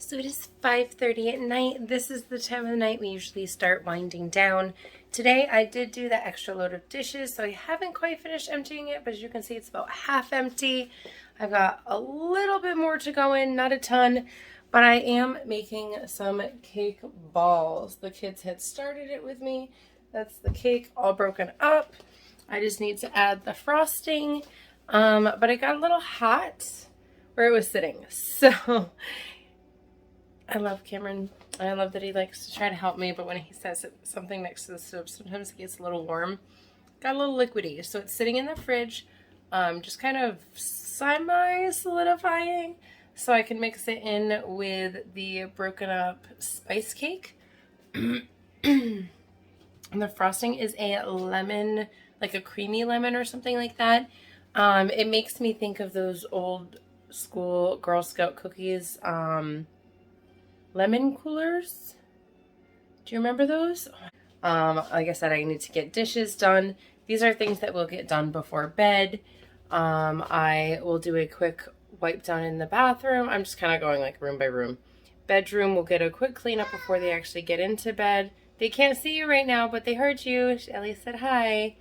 So it is 5:30 at night. This is the time of the night we usually start winding down. Today I did do that extra load of dishes, so I haven't quite finished emptying it, but as you can see it's about half empty. I've got a little bit more to go in, not a ton, but I am making some cake balls. The kids had started it with me. That's the cake all broken up. I just need to add the frosting, but it got a little hot where it was sitting, so I love Cameron. I love that he likes to try to help me, but when he says something next to the stove, sometimes it gets a little warm. Got a little liquidy, so it's sitting in the fridge, just kind of semi-solidifying, so I can mix it in with the broken up spice cake. And the frosting is a lemon, like a creamy lemon or something like that. It makes me think of those old school Girl Scout cookies, lemon coolers. Do you remember those? Like I said, I need to get dishes done. These are things that will get done before bed. I will do a quick wipe down in the bathroom. I'm just kind of going like room by room. Bedroom, we'll get a quick cleanup before they actually get into bed. They can't see you right now, but they heard you. Ellie said hi.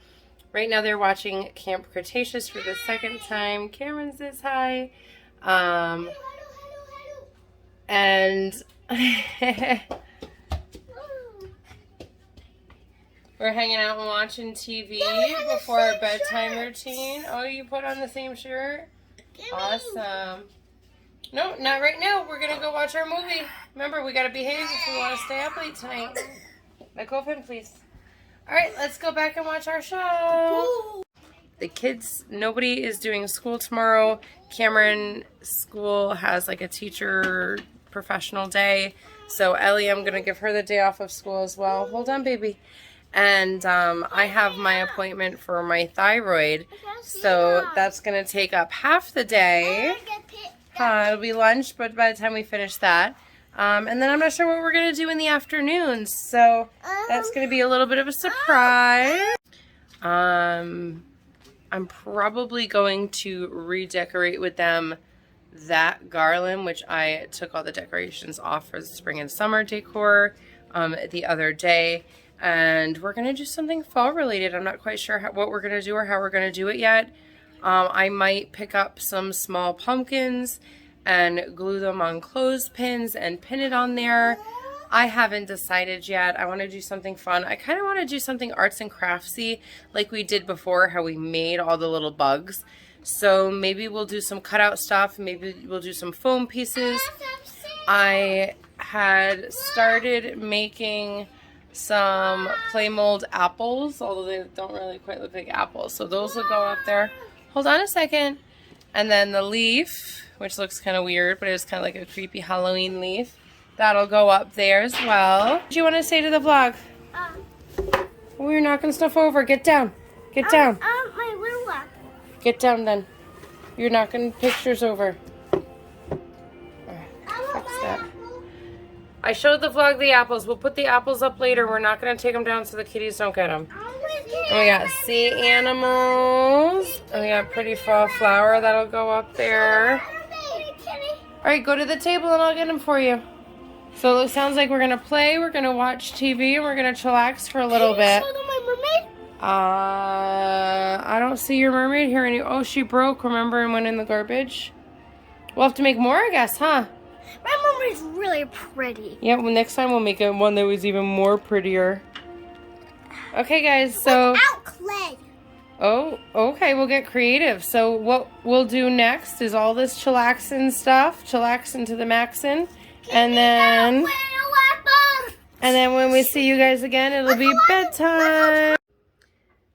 Right now they're watching Camp Cretaceous for the second time. Cameron says hi. And we're hanging out and watching TV before our bedtime routine. Oh, you put on the same shirt? Awesome. No, not right now. We're going to go watch our movie. Remember, we got to behave if we want to stay up late tonight. Let go of him, please. All right, let's go back and watch our show. The kids, nobody is doing school tomorrow. Cameron's school has like a teacher professional day. So Ellie, I'm going to give her the day off of school as well. Hold on, baby. And I have my appointment for my thyroid. So that's going to take up half the day. It'll be lunch, but by the time we finish that. And then I'm not sure what we're going to do in the afternoons. So that's going to be a little bit of a surprise. I'm probably going to redecorate with them that garland, which I took all the decorations off for the spring and summer decor the other day. And we're going to do something fall related. I'm not quite sure what we're going to do or how we're going to do it yet. I might pick up some small pumpkins and glue them on clothespins and pin it on there. I haven't decided yet. I want to do something fun. I kind of want to do something arts and craftsy like we did before, how we made all the little bugs. So maybe we'll do some cutout stuff. Maybe we'll do some foam pieces. I had started making some play mold apples, although they don't really quite look like apples. So those will go up there. Hold on a second. And then the leaf, which looks kind of weird, but it's kind of like a creepy Halloween leaf. That'll go up there as well. What do you want to say to the vlog? Oh, you're knocking stuff over. Get down. Get down. My ruler. Get down then. You're knocking pictures over. Alright, fix that. I showed the vlog the apples. We'll put the apples up later. We're not going to take them down so the kitties don't get them. And we got sea animals. And we got pretty fall flower. That'll go up there. Alright, go to the table and I'll get them for you. So it sounds like we're going to play, we're going to watch TV, and we're going to chillax for a little bit. Show them my mermaid? I don't see your mermaid here any. Oh, she broke, remember, and went in the garbage? We'll have to make more, I guess, huh? My mermaid's really pretty. Yeah, well, next time we'll make one that was even more prettier. Okay, guys, so... Without clay. Oh, okay, we'll get creative. So what we'll do next is all this chillaxin stuff, chillaxin to the maxin, and then when we see you guys again, it'll be bedtime.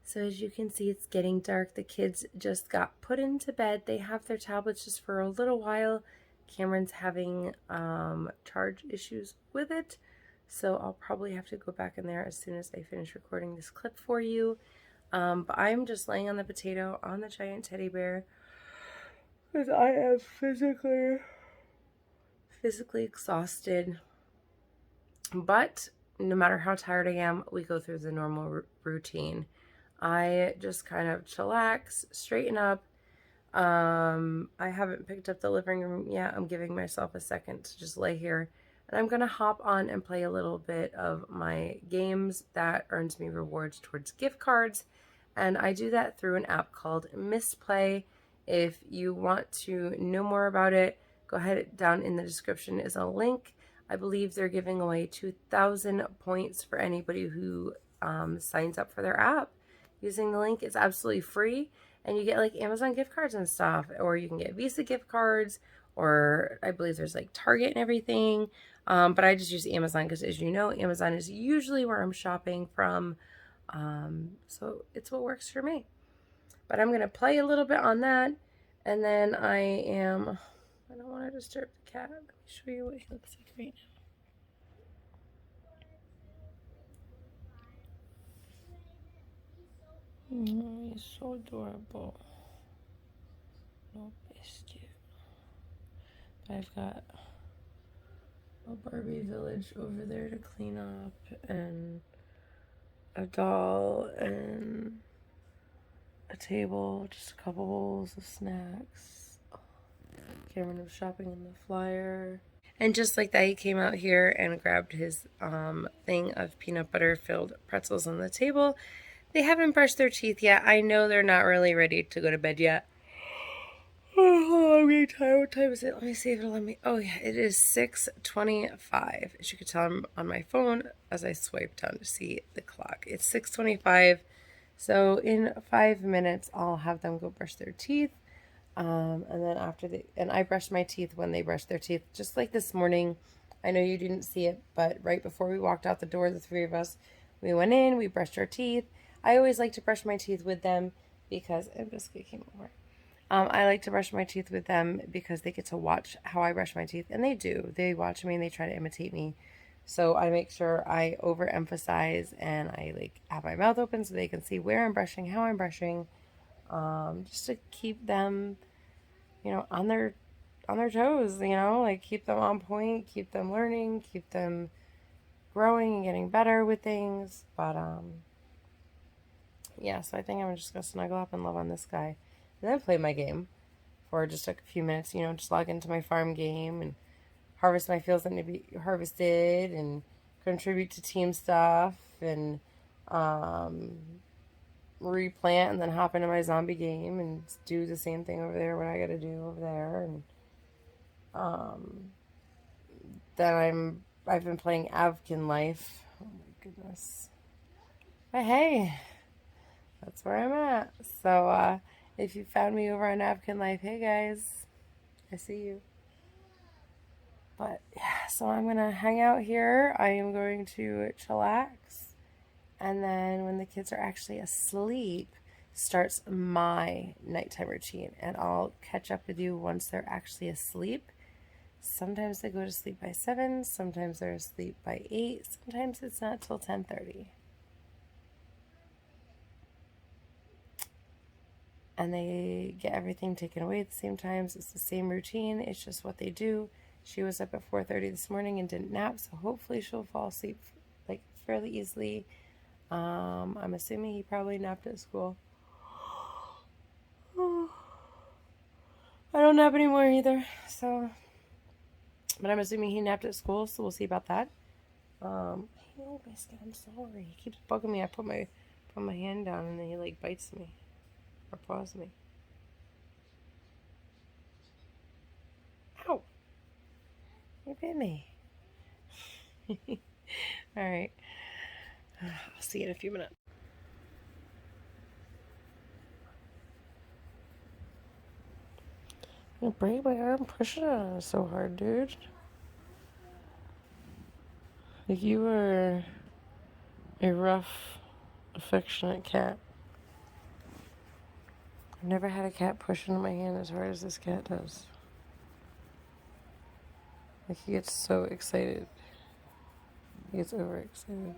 So as you can see, it's getting dark. The kids just got put into bed. They have their tablets just for a little while. Cameron's having charge issues with it, so I'll probably have to go back in there as soon as I finish recording this clip for you. But I'm just laying on the potato on the giant teddy bear because I am physically exhausted. But no matter how tired I am, we go through the normal routine. I just kind of chillax, straighten up, I haven't picked up the living room yet. I'm giving myself a second to just lay here. And I'm going to hop on and play a little bit of my games that earns me rewards towards gift cards. And I do that through an app called Misplay. If you want to know more about it, go ahead. Down in the description is a link. I believe they're giving away 2,000 points for anybody who signs up for their app using the link. It's absolutely free. And you get like Amazon gift cards and stuff, or you can get Visa gift cards, or I believe there's like Target and everything. But I just use Amazon because, as you know, Amazon is usually where I'm shopping from. So it's what works for me. But I'm going to play a little bit on that. And then I don't want to disturb the cat. Let me show you what he looks like right now. He's so adorable. Little biscuit. I've got a Barbie village over there to clean up, and a doll, and a table, just a couple bowls of snacks. Cameron was shopping in the flyer. And just like that, he came out here and grabbed his thing of peanut butter filled pretzels on the table. They haven't brushed their teeth yet. I know they're not really ready to go to bed yet. Oh, I'm getting tired. What time is it? Let me see if it'll let me. Oh, yeah, it is 6:25. As you can tell, I'm on my phone as I swipe down to see the clock. It's 6:25. So in 5 minutes, I'll have them go brush their teeth. And then and I brushed my teeth when they brushed their teeth, just like this morning. I know you didn't see it, but right before we walked out the door, the three of us, we went in, we brushed our teeth. I always like to brush my teeth with them because, and Biscuit came over. I like to brush my teeth with them because they get to watch how I brush my teeth, and they do. They watch me and they try to imitate me. So I make sure I overemphasize and I like have my mouth open so they can see where I'm brushing, how I'm brushing, just to keep them, on their toes, like keep them on point, keep them learning, keep them growing and getting better with things. But yeah, so I think I'm just gonna snuggle up and love on this guy. And then play my game for just a few minutes, just log into my farm game and harvest my fields that need to be harvested and contribute to team stuff and replant, and then hop into my zombie game and do the same thing over there, what I gotta do over there. And then I've been playing Avkin Life. Oh my goodness. But hey, that's where I'm at. So if you found me over on Napkin Life, hey guys, I see you. But yeah, so I'm going to hang out here. I am going to chillax. And then when the kids are actually asleep, starts my nighttime routine. And I'll catch up with you once they're actually asleep. Sometimes they go to sleep by 7. Sometimes they're asleep by 8. Sometimes it's not till 10:30. And they get everything taken away at the same times. It's the same routine. It's just what they do. She was up at 4:30 this morning and didn't nap, so hopefully she'll fall asleep like fairly easily. I'm assuming he probably napped at school. I don't nap anymore either, so. But I'm assuming he napped at school, so we'll see about that. Hey, Biscuit, I'm sorry. He keeps bugging me. I put my hand down and then he like bites me. Or paws me. Ow! You bit me. Alright. I'll see you in a few minutes. I'm gonna break my arm pushing on it so hard, dude. Like you were a rough, affectionate cat. I've never had a cat push into my hand as hard as this cat does. Like he gets so excited. He gets overexcited.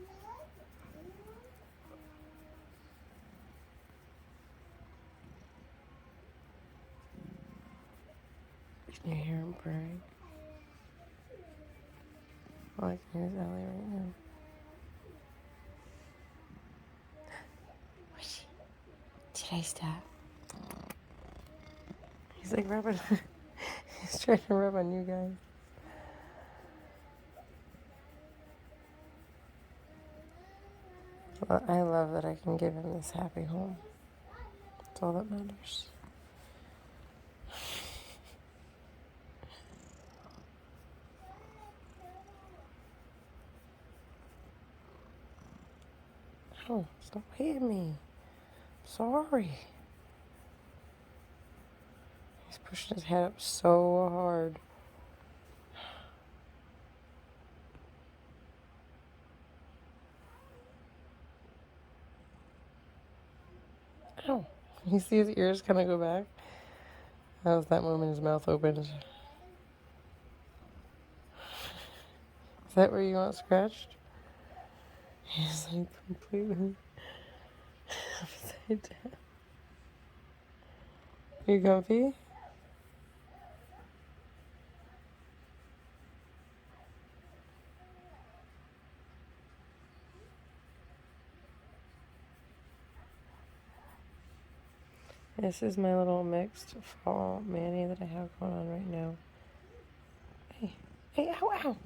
Can you hear him purring? Oh, I can hear his alley right now. Did I stop? He's like rubbing. He's trying to rub on you guys. Well, I love that I can give him this happy home. That's all that matters. Oh, stop hitting me. Sorry. He's pushing his head up so hard. Ow. You see his ears kind of go back? That was that moment his mouth opened. Is that where you want scratched? He's like completely upside down. You comfy? This is my little mixed fall mani that I have going on right now. Hey, hey, ow, ow.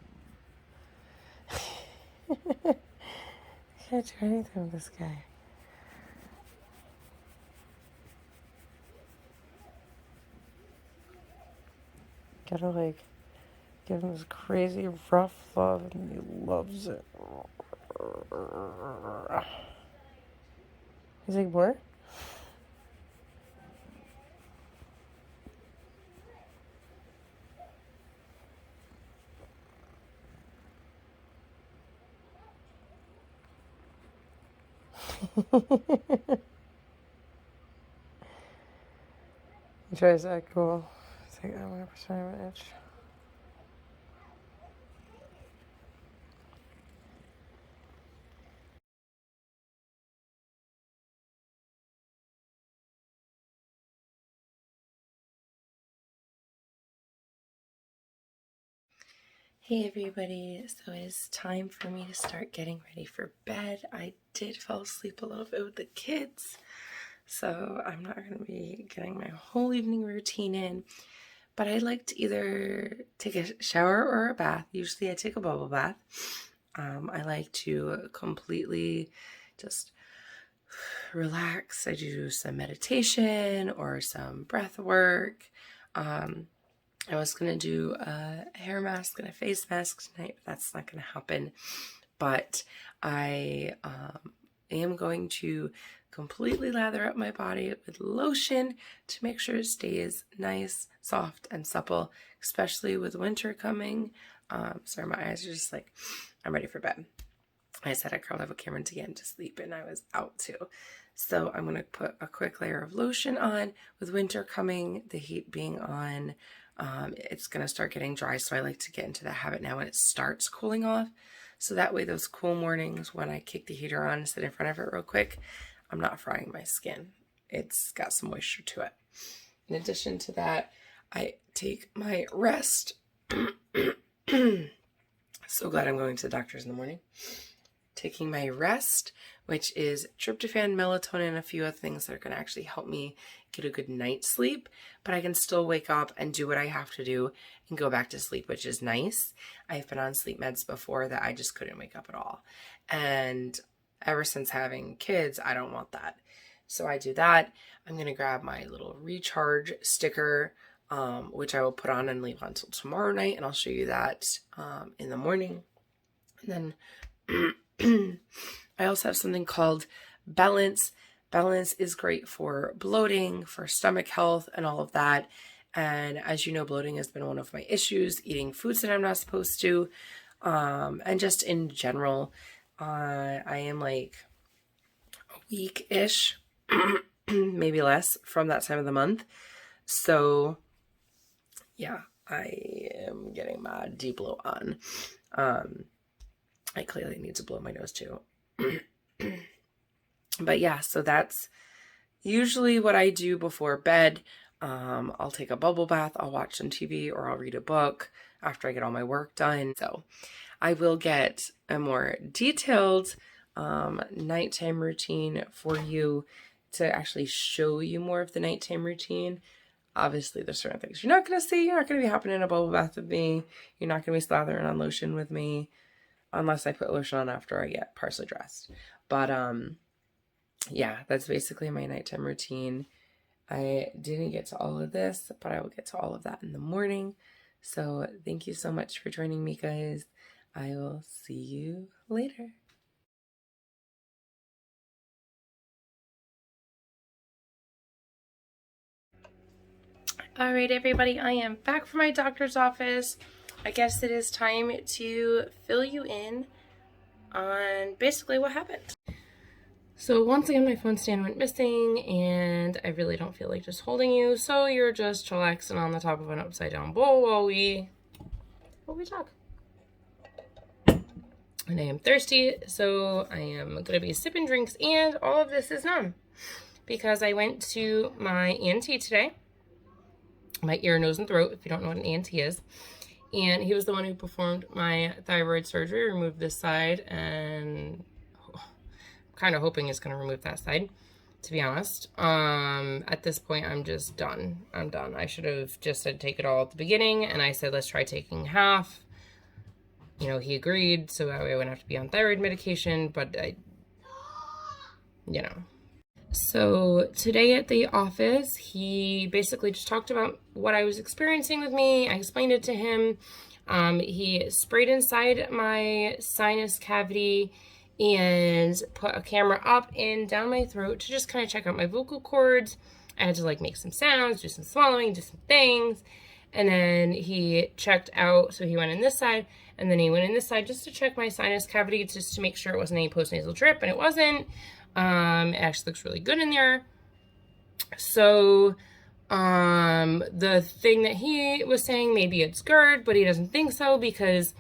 Can't do anything with this guy. Gotta like give him this crazy rough love and he loves it. He's like, what? He tries to act cool. It's like, I'm gonna pretend I'm an itch. Hey everybody, so it's time for me to start getting ready for bed. I did fall asleep a little bit with the kids, so I'm not going to be getting my whole evening routine in, but I like to either take a shower or a bath. Usually I take a bubble bath. I like to completely just relax. I do some meditation or some breath work. I was going to do a hair mask and a face mask tonight, but that's not going to happen. But I am going to completely lather up my body with lotion to make sure it stays nice, soft, and supple, especially with winter coming. Sorry, my eyes are just like, I'm ready for bed. I said I curled up with Cameron to get into sleep, and I was out too. So I'm going to put a quick layer of lotion on. With winter coming, the heat being on, it's going to start getting dry, so I like to get into the habit now when it starts cooling off. So that way those cool mornings when I kick the heater on and sit in front of it real quick, I'm not frying my skin. It's got some moisture to it. In addition to that, I take my rest. So glad I'm going to the doctor's in the morning. Taking my rest, which is tryptophan, melatonin, and a few other things that are going to actually help me get a good night's sleep, but I can still wake up and do what I have to do and go back to sleep, which is nice. I've been on sleep meds before that I just couldn't wake up at all. And ever since having kids, I don't want that. So I do that. I'm going to grab my little recharge sticker, which I will put on and leave until tomorrow night, and I'll show you that in the morning. And then I also have something called Balance. Balance is great for bloating, for stomach health, and all of that. And as you know, bloating has been one of my issues, eating foods that I'm not supposed to, and just in general. I am like a week-ish, maybe less, from that time of the month. So yeah, I am getting my deep blow on. I clearly need to blow my nose too. But yeah, so that's usually what I do before bed. I'll take a bubble bath, I'll watch some TV, or I'll read a book after I get all my work done. So I will get a more detailed nighttime routine for you to actually show you more of the nighttime routine obviously there's certain things you're not going to see. You're not going to be hopping in a bubble bath with me. You're not going to be slathering on lotion with me, unless I put lotion on after I get partially dressed. But yeah, that's basically my nighttime routine. I didn't get to all of this, but I will get to all of that in the morning. So thank you so much for joining me, guys. I will see you later. All right, everybody, I am back from my doctor's office. I guess it is time to fill you in on basically what happened. So once again, my phone stand went missing, and I really don't feel like just holding you, so you're just chillaxing on the top of an upside down bowl while we talk. And I am thirsty, so I am going to be sipping drinks, and all of this is numb because I went to my ENT today, my ear, nose, and throat, if you don't know what an ENT is. And he was the one who performed my thyroid surgery, removed this side, and kind of hoping it's going to remove that side, to be honest. At this point, I'm just done. I'm done. I should have just said take it all at the beginning, and I said let's try taking half. You know, he agreed, so that way I wouldn't have to be on thyroid medication, but you know. So today at the office, he basically just talked about what I was experiencing with me. I explained it to him. He sprayed inside my sinus cavity and put a camera up and down my throat to just kind of check out my vocal cords. I had to like make some sounds, do some swallowing, do some things. And then he checked out, so he went in this side, and then he went in this side just to check my sinus cavity, just to make sure it wasn't any postnasal drip, and it wasn't. It actually looks really good in there. So the thing that he was saying, maybe it's GERD, but he doesn't think so because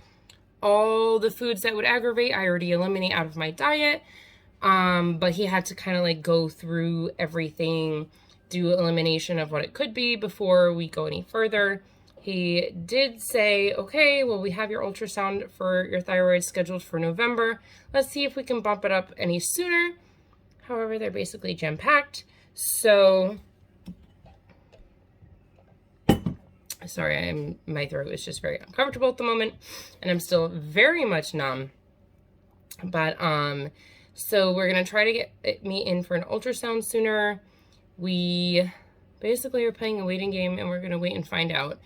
all the foods that would aggravate, I already eliminate out of my diet. But he had to kind of like go through everything, do elimination of what it could be before we go any further. He did say, okay, well, we have your ultrasound for your thyroid scheduled for November. Let's see if we can bump it up any sooner. However, they're basically jam-packed. So, sorry, my throat is just very uncomfortable at the moment, and I'm still very much numb. But, so we're going to try to get me in for an ultrasound sooner. We basically are playing a waiting game, and we're going to wait and find out.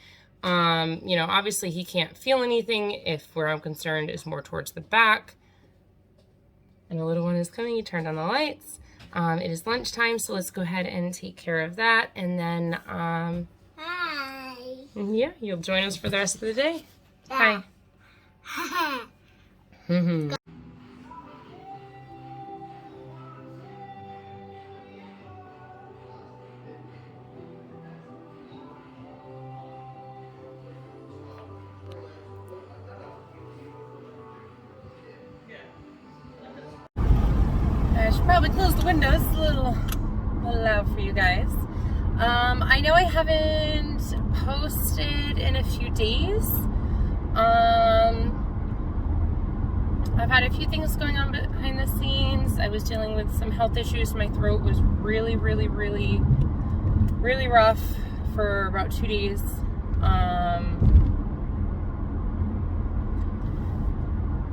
You know, obviously he can't feel anything if where I'm concerned is more towards the back. And the little one is coming. He turned on the lights. It is lunchtime, so let's go ahead and take care of that. And then, Hi. Yeah, you'll join us for the rest of the day. Yeah. Hi. I should probably close the windows. It's a little loud for you guys. I know I haven't posted in a few days. I've had a few things going on behind the scenes. I was dealing with some health issues. My throat was really rough for about 2 days.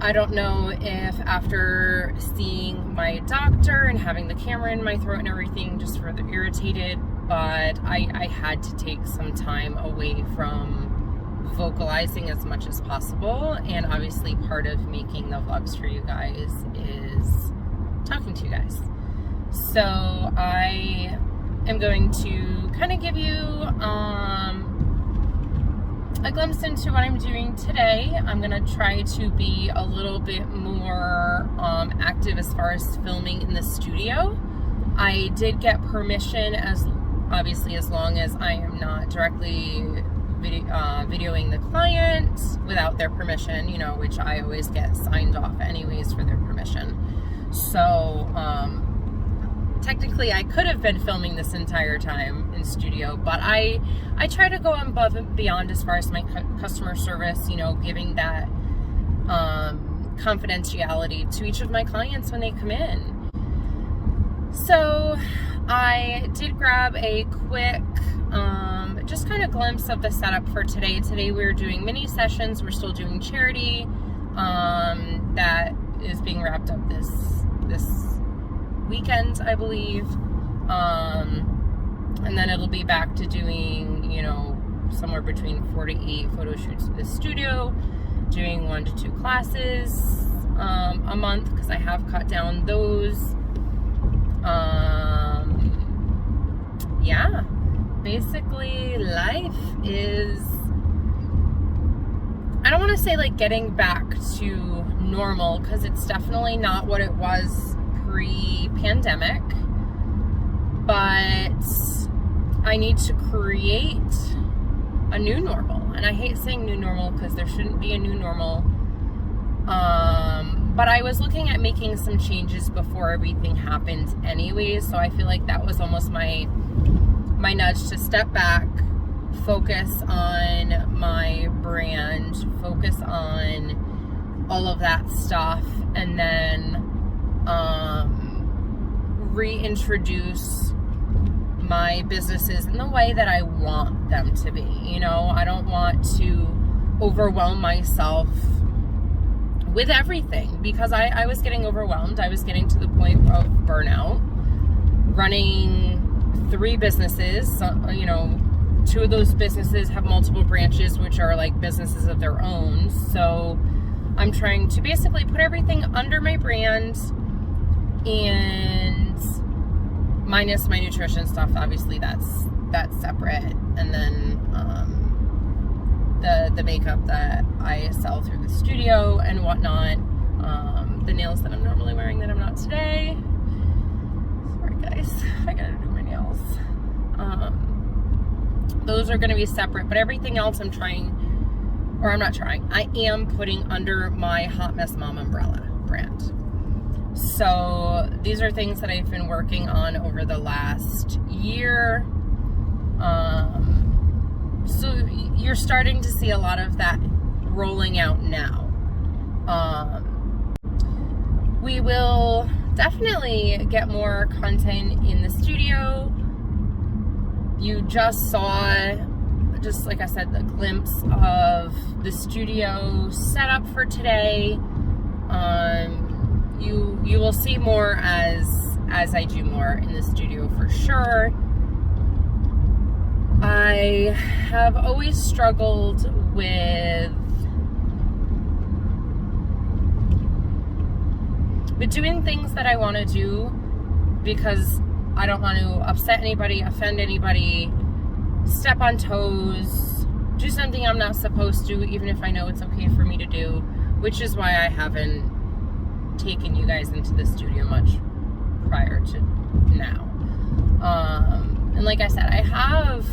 I don't know if after seeing my doctor and having the camera in my throat and everything just further irritated, but I had to take some time away from vocalizing as much as possible. And obviously part of making the vlogs for you guys is talking to you guys. So I am going to kind of give you a glimpse into what I'm doing today. I'm gonna try to be a little bit more active as far as filming in the studio. I did get permission, as long as I am not directly videoing the client without their permission, you know, which I always get signed off anyways for their permission. So technically I could have been filming this entire time in studio, but I try to go above and beyond as far as my customer service, you know, giving that confidentiality to each of my clients when they come in. So I did grab a quick just kind of glimpse of the setup for today. Today we're doing mini sessions. We're still doing charity that is being wrapped up this weekend, I believe. And then it'll be back to doing, you know, somewhere between 4 to 8 photo shoots at the studio, doing 1 to 2 classes a month, because I have cut down those. Yeah, basically life is, I don't want to say like getting back to normal, because it's definitely not what it was pre-pandemic, but I need to create a new normal. And I hate saying new normal because there shouldn't be a new normal. But I was looking at making some changes before everything happened anyways, so I feel like that was almost my nudge to step back, focus on my brand, focus on all of that stuff, and then reintroduce my businesses in the way that I want them to be. You know, I don't want to overwhelm myself with everything, because I was getting overwhelmed. I was getting to the point of burnout, running 3 businesses. You know, 2 of those businesses have multiple branches, which are like businesses of their own. So I'm trying to basically put everything under my brand, and minus my nutrition stuff. Obviously that's separate. And then the makeup that I sell through the studio and whatnot. The nails that I'm normally wearing that I'm not today. Sorry guys, I gotta do my nails. Those are gonna be separate, but everything else I am putting under my Hott Mess Mom umbrella brand. So these are things that I've been working on over the last year. So you're starting to see a lot of that rolling out now. We will definitely get more content in the studio. You just saw, just like I said, the glimpse of the studio setup for today. You will see more as I do more in the studio for sure. I have always struggled with doing things that I want to do, because I don't want to upset anybody, offend anybody, step on toes, do something I'm not supposed to, even if I know it's okay for me to do, which is why I haven't taken you guys into the studio much prior to now. And like I said, I have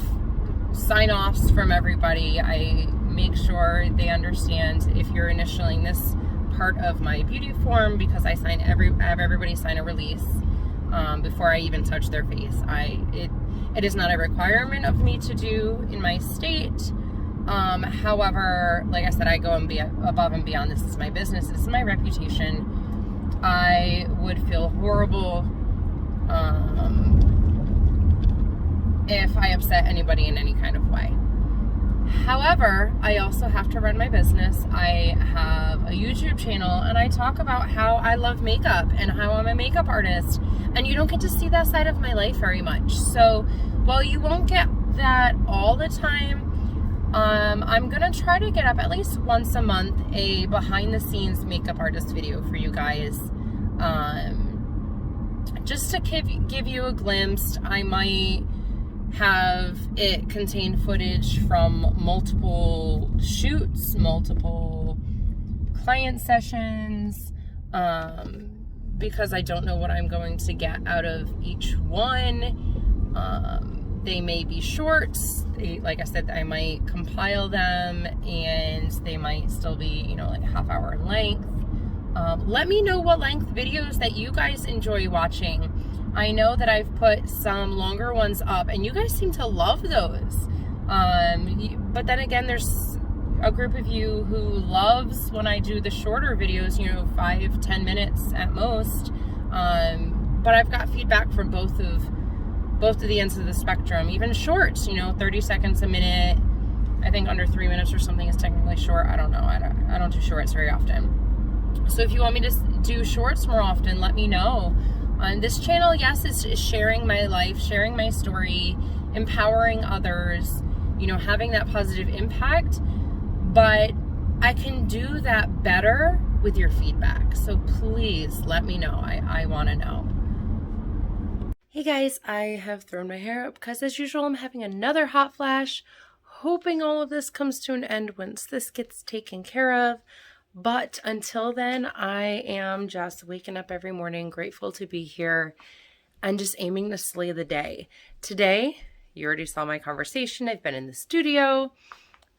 sign-offs from everybody. I make sure they understand if you're initialing this part of my beauty form, because I have everybody sign a release before I even touch their face. It is not a requirement of me to do in my state. However, like I said, I go above and beyond. This is my business. This is my reputation. I would feel horrible if I upset anybody in any kind of way. However, I also have to run my business. I have a YouTube channel, and I talk about how I love makeup and how I'm a makeup artist, and you don't get to see that side of my life very much. So while you won't get that all the time, I'm gonna try to get up at least once a month a behind the scenes makeup artist video for you guys, just to give you a glimpse. I might have it contain footage from multiple shoots, multiple client sessions, because I don't know what I'm going to get out of each one. They may be shorts. Like I said, I might compile them, and they might still be, you know, like a half-hour in length. Let me know what length videos that you guys enjoy watching. I know that I've put some longer ones up, and you guys seem to love those. But then again, there's a group of you who loves when I do the shorter videos, you know, 5-10 minutes at most. But I've got feedback from both of both of the ends of the spectrum. Even shorts, you know, 30 seconds a minute. I think under 3 minutes or something is technically short. I don't know. I don't do shorts very often. So if you want me to do shorts more often, let me know. On this channel, yes, it's sharing my life, sharing my story, empowering others, you know, having that positive impact. But I can do that better with your feedback. So please let me know. I want to know. Hey guys, I have thrown my hair up because as usual, I'm having another hot flash. Hoping all of this comes to an end once this gets taken care of. But until then, I am just waking up every morning, grateful to be here, and just aiming to slay the day. Today, you already saw my conversation. I've been in the studio.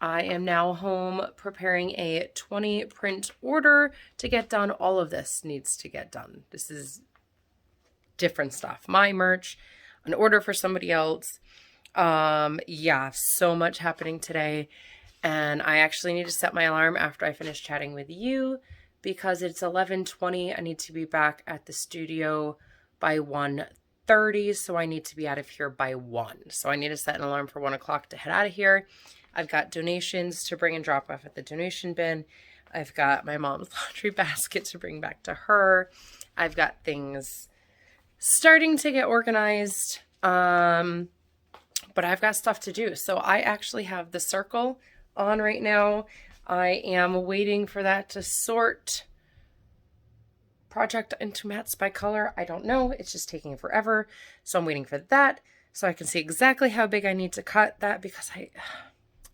I am now home preparing a 20 print order to get done. All of this needs to get done. This is different stuff. My merch, an order for somebody else. Yeah, so much happening today, and I actually need to set my alarm after I finish chatting with you because it's 11:20. I need to be back at the studio by 1:30, so I need to be out of here by 1. So I need to set an alarm for 1 o'clock to head out of here. I've got donations to bring and drop off at the donation bin. I've got my mom's laundry basket to bring back to her. I've got things starting to get organized. But I've got stuff to do. So I actually have the circle on right now. I am waiting for that to sort project into mats by color. I don't know. It's just taking forever. So I'm waiting for that so I can see exactly how big I need to cut that because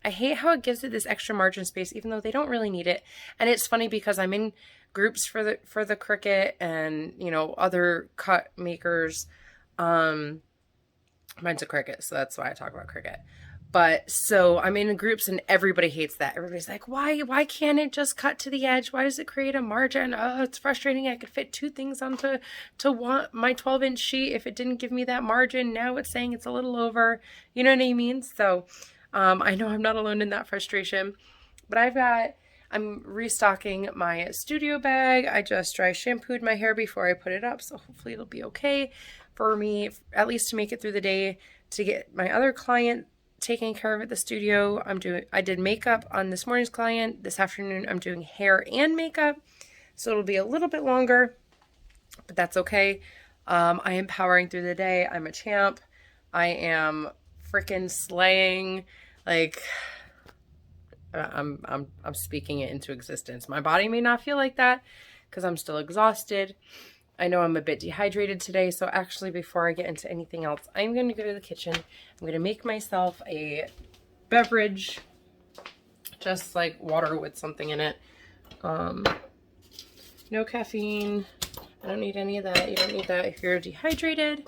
I hate how it gives it this extra margin space even though they don't really need it. And it's funny because I'm in groups for the Cricut and, you know, other cut makers. Mine's a Cricut, so that's why I talk about Cricut. But so I'm in groups and everybody hates that. Everybody's like, why can't it just cut to the edge? Why does it create a margin? Oh, it's frustrating. I could fit 2 things onto my 12-inch sheet if it didn't give me that margin. Now it's saying it's a little over. You know what I mean? So I know I'm not alone in that frustration. But I'm restocking my studio bag. I just dry shampooed my hair before I put it up, so hopefully it'll be okay for me, at least to make it through the day, to get my other client taken care of at the studio. I did makeup on this morning's client. This afternoon I'm doing hair and makeup, so it'll be a little bit longer, but that's okay. I am powering through the day. I'm a champ. I am freaking slaying. Like, I'm speaking it into existence. My body may not feel like that because I'm still exhausted. I know I'm a bit dehydrated today, so actually before I get into anything else, I'm going to go to the kitchen. I'm going to make myself a beverage, just like water with something in it. No caffeine. I don't need any of that. You don't need that if you're dehydrated.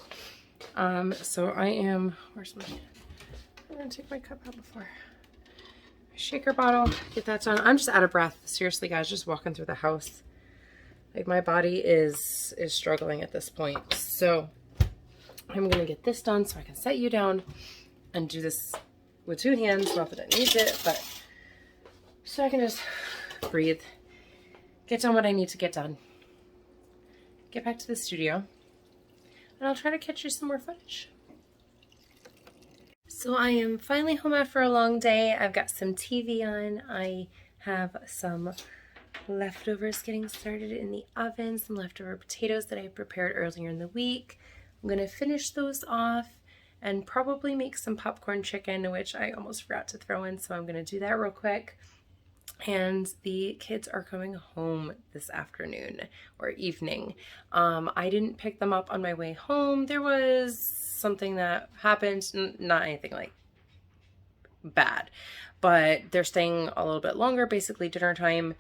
So I am, I'm going to take my cup out before. Shaker bottle, get that done. I'm just out of breath. Seriously, guys, just walking through the house. Like, my body is struggling at this point. So I'm going to get this done so I can set you down and do this with 2 hands. Not that it needs it, but so I can just breathe, get done what I need to get done, get back to the studio, and I'll try to catch you some more footage. So I am finally home after a long day. I've got some TV on. I have some leftovers getting started in the oven, some leftover potatoes that I prepared earlier in the week. I'm going to finish those off and probably make some popcorn chicken, which I almost forgot to throw in, so I'm going to do that real quick. And the kids are coming home this afternoon or evening. I didn't pick them up on my way home. There was something that happened, not anything like bad, but they're staying a little bit longer, basically dinner time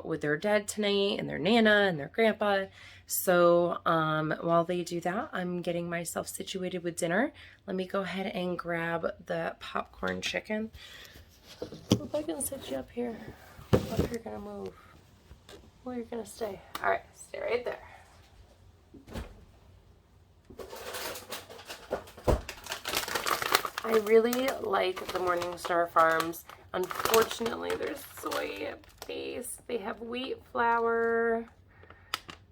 with their dad tonight and their nana and their grandpa. So while they do that, I'm getting myself situated with dinner. Let me go ahead and grab the popcorn chicken. Hope I can sit you up here. If you're gonna move, well, you're gonna stay. All right, stay right there. I really like the Morningstar Farms. Unfortunately, they're soy-based. They have wheat flour.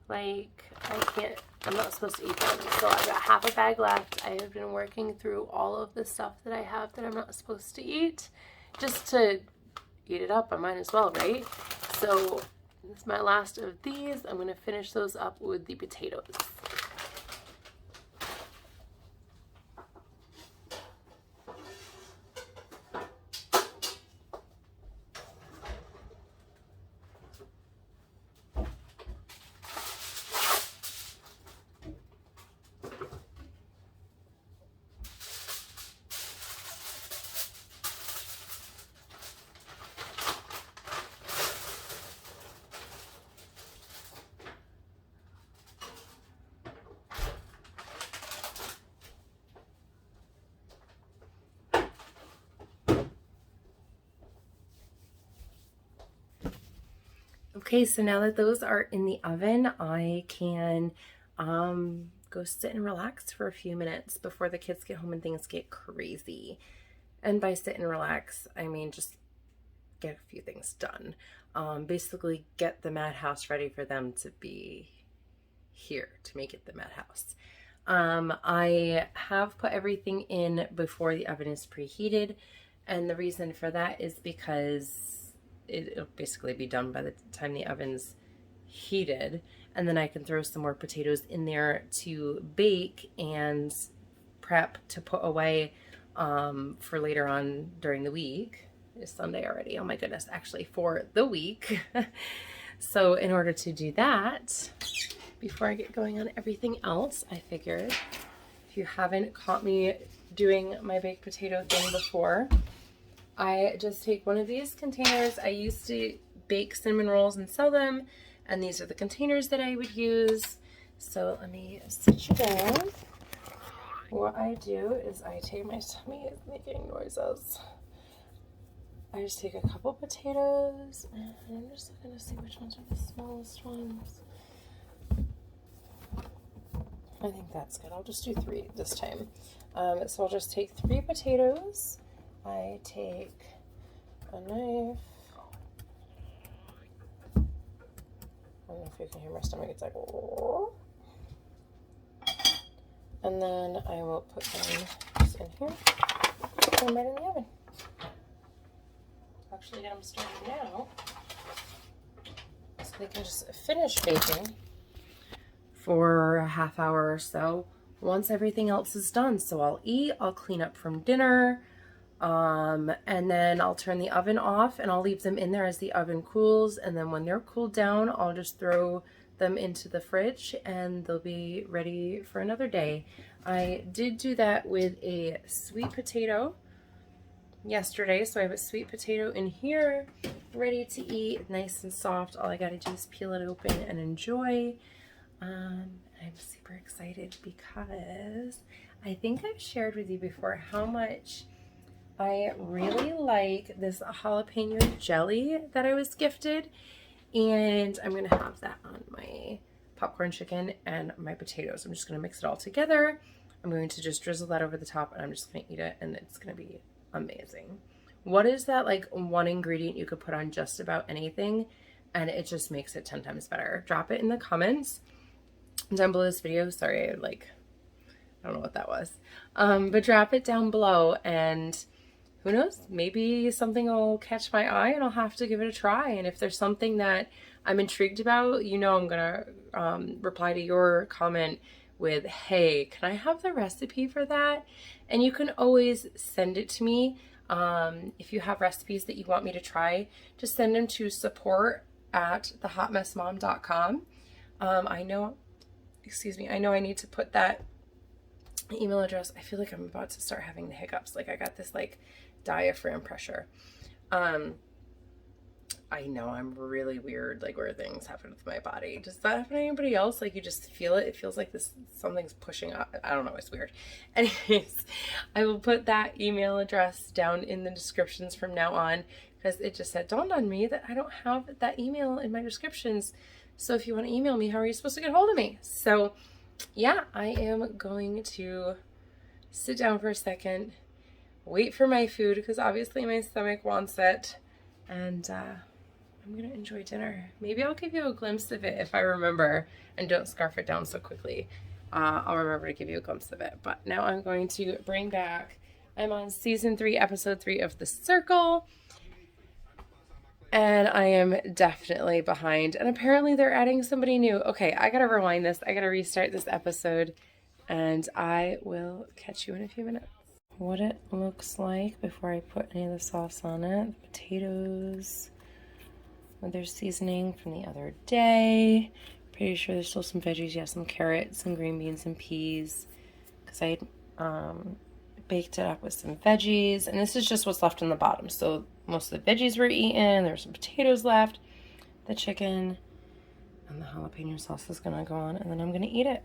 Like, I can't I'm not supposed to eat them. So I've got half a bag left. I have been working through all of the stuff that I have that I'm not supposed to eat. Just to eat it up, I might as well, right? So this is my last of these. I'm going to finish those up with the potatoes. Okay, so now that those are in the oven, I can go sit and relax for a few minutes before the kids get home and things get crazy. And by sit and relax, I mean just get a few things done. Basically get the madhouse ready for them to be here, to make it the madhouse. I have put everything in before the oven is preheated, and the reason for that is because it'll basically be done by the time the oven's heated, and then I can throw some more potatoes in there to bake and prep to put away for later on during the week. It's Sunday already, oh my goodness, actually for the week. So in order to do that, before I get going on everything else, I figured if you haven't caught me doing my baked potato thing before, I just take one of these containers. I used to bake cinnamon rolls and sell them, and these are the containers that I would use. So let me sit you down. What I do is I take, my tummy is making noises. I just take a couple potatoes, and I'm just looking to see which ones are the smallest ones. I think that's good. I'll just do 3 this time. So I'll just take 3 potatoes. I take a knife. I don't know if you can hear my stomach. It's like, oh. And then I will put them just in here. Put them right in the oven. Actually, get them started now, so they can just finish baking for a half hour or so once everything else is done. So I'll eat, I'll clean up from dinner, and then I'll turn the oven off and I'll leave them in there as the oven cools. And then when they're cooled down, I'll just throw them into the fridge and they'll be ready for another day. I did do that with a sweet potato yesterday. So I have a sweet potato in here ready to eat, nice and soft. All I gotta do is peel it open and enjoy. I'm super excited because I think I've shared with you before how much I really like this jalapeno jelly that I was gifted, and I'm gonna have that on my popcorn chicken and my potatoes. I'm just gonna mix it all together. I'm going to just drizzle that over the top, and I'm just gonna eat it, and it's gonna be amazing. What is that like one ingredient you could put on just about anything and it just makes it 10 times better? Drop it in the comments down below this video. Sorry, I don't know what that was. But drop it down below, and who knows, maybe something will catch my eye and I'll have to give it a try. And if there's something that I'm intrigued about, you know, I'm gonna reply to your comment with, hey, can I have the recipe for that? And you can always send it to me. If you have recipes that you want me to try, just send them to support@thehottmessmom.com. I know I need to put that email address. I feel like I'm about to start having the hiccups. Like I got this like diaphragm pressure. I know I'm really weird, like where things happen with my body. Does that happen to anybody else? Like you just feel it? It feels like something's pushing up. I don't know, it's weird. Anyways, I will put that email address down in the descriptions from now on, because it just had dawned on me that I don't have that email in my descriptions. So if you want to email me, how are you supposed to get hold of me? So yeah, I am going to sit down for a second, wait for my food, because obviously my stomach wants it, and I'm gonna enjoy dinner. Maybe I'll give you a glimpse of it if I remember and don't scarf it down so quickly. I'll remember to give you a glimpse of it. But now I'm going to bring back, I'm on season 3, episode 3 of The Circle. And I am definitely behind. And apparently they're adding somebody new. Okay, I gotta rewind this. I gotta restart this episode. And I will catch you in a few minutes. What it looks like before I put any of the sauce on it. The potatoes with their seasoning from the other day. Pretty sure there's still some veggies. Yeah, some carrots, some green beans, and peas. Because I baked it up with some veggies. And this is just what's left in the bottom. So most of the veggies were eaten. There's some potatoes left. The chicken and the jalapeno sauce is going to go on. And then I'm going to eat it.